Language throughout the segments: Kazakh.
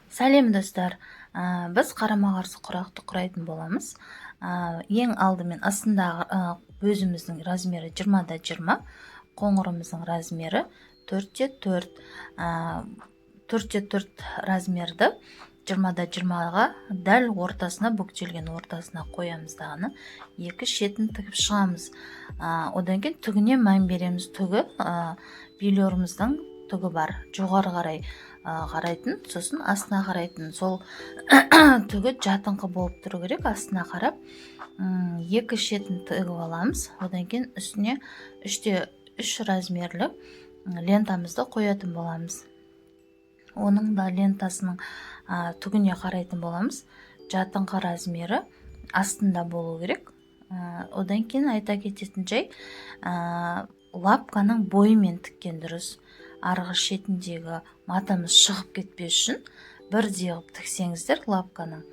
Сәлем достар, біз қарама-қарсы құрақты құрайтын боламыз. Ең алдымен астындағы өзіміздің размері 20-20, қоңырымыздың размері 4-4. 4-4 размерді 20-20-ға дәл ортасына, бүктелген ортасына қоямыз дағыны, екі шетін тігіп шығамыз. Одан кейін түгіне мән береміз. Түгі билеріміздің түгі бар, жоғары қарай қарайтын, сосын астына қарайтын. Сол түгі жатыңқы болып тұру керек. Астына қарап екі шетін тігіп аламыз. Одан кейін үстіне 3-3 размерлі лентамызды қоятын боламыз. Оның да лентасының түгіне қарайтын боламыз. Жатыңқы размері астында болу керек. Одан кейін айта кететін жай, лапканың бойымен тіккен дұрыс. Арғы шетіндегі матамыз шығып кетпес үшін бірдей қылып тіксеңіздер лапканың.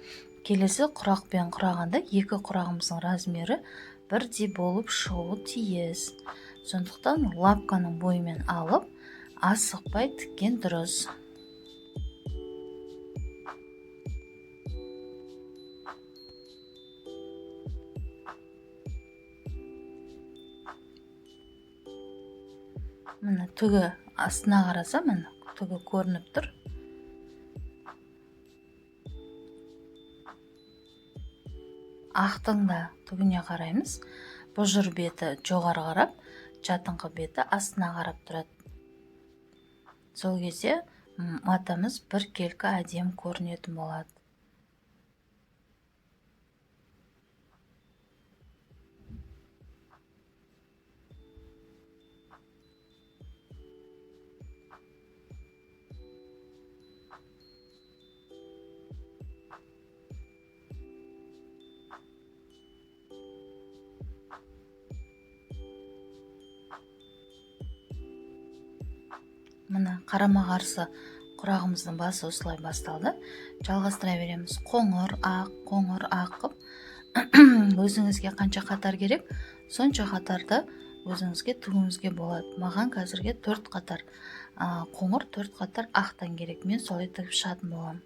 Келесі құрақпен құрағанда екі құрағымыздың размері бірдей болып шығуы тиіс. Сондықтан лапканың бойымен алып, асықпай тіккен дұрыс. Міне түгі астына қараса, міне түгі көрініп тұр. Ақтың да түгіне қараймыз. Бұжыр беті жоғары қарап, жатыңқы беті астына қарап тұрады. Сол кезде матамыз бір келкі әдем көрінетін болады. Мына қарама-қарсы құрағымыздың басы осылай басталды. Жалғастыра береміз. Қоңыр, ақ қып. Өзіңізге қанша қатар керек, сонша қатарды өзіңізге тігуіңізге болады. Маған қазірге 4 қатар қоңыр, 4 қатар ақтан керек. Мен солай тігіп шығатын боламын.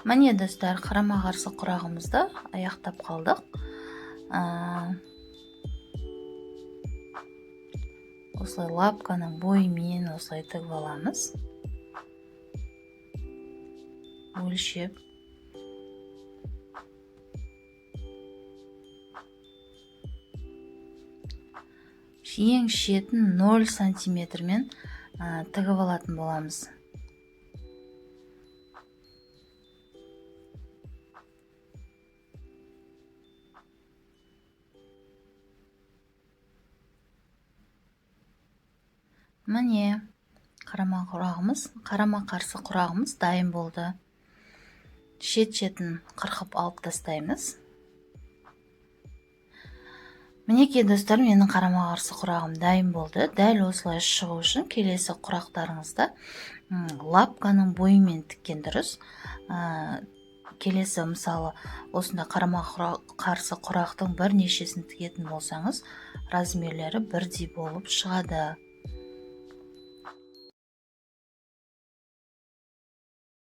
Міне достар, қарама-қарсы құрағымызды аяқтап қалдық. Осылай лапканың бойымен осылай тігіп аламыз. өлшеп ең шетін 0 сантиметрмен тігіп алатын боламыз. Міне, қарама-қарсы құрағымыз дайын болды. Шет-шетін қырқып алып тастаймыз. Мінекей достар, менің қарама-қарсы құрағым дайын болды. Дәл осылай шығу үшін келесі құрақтарыңызда лапканың бойымен тіккен дұрыс. Келесі мысалы осында қарама-қарсы құрақтың бірнешесін тігетін болсаңыз, размерлері бірдей болып шығады.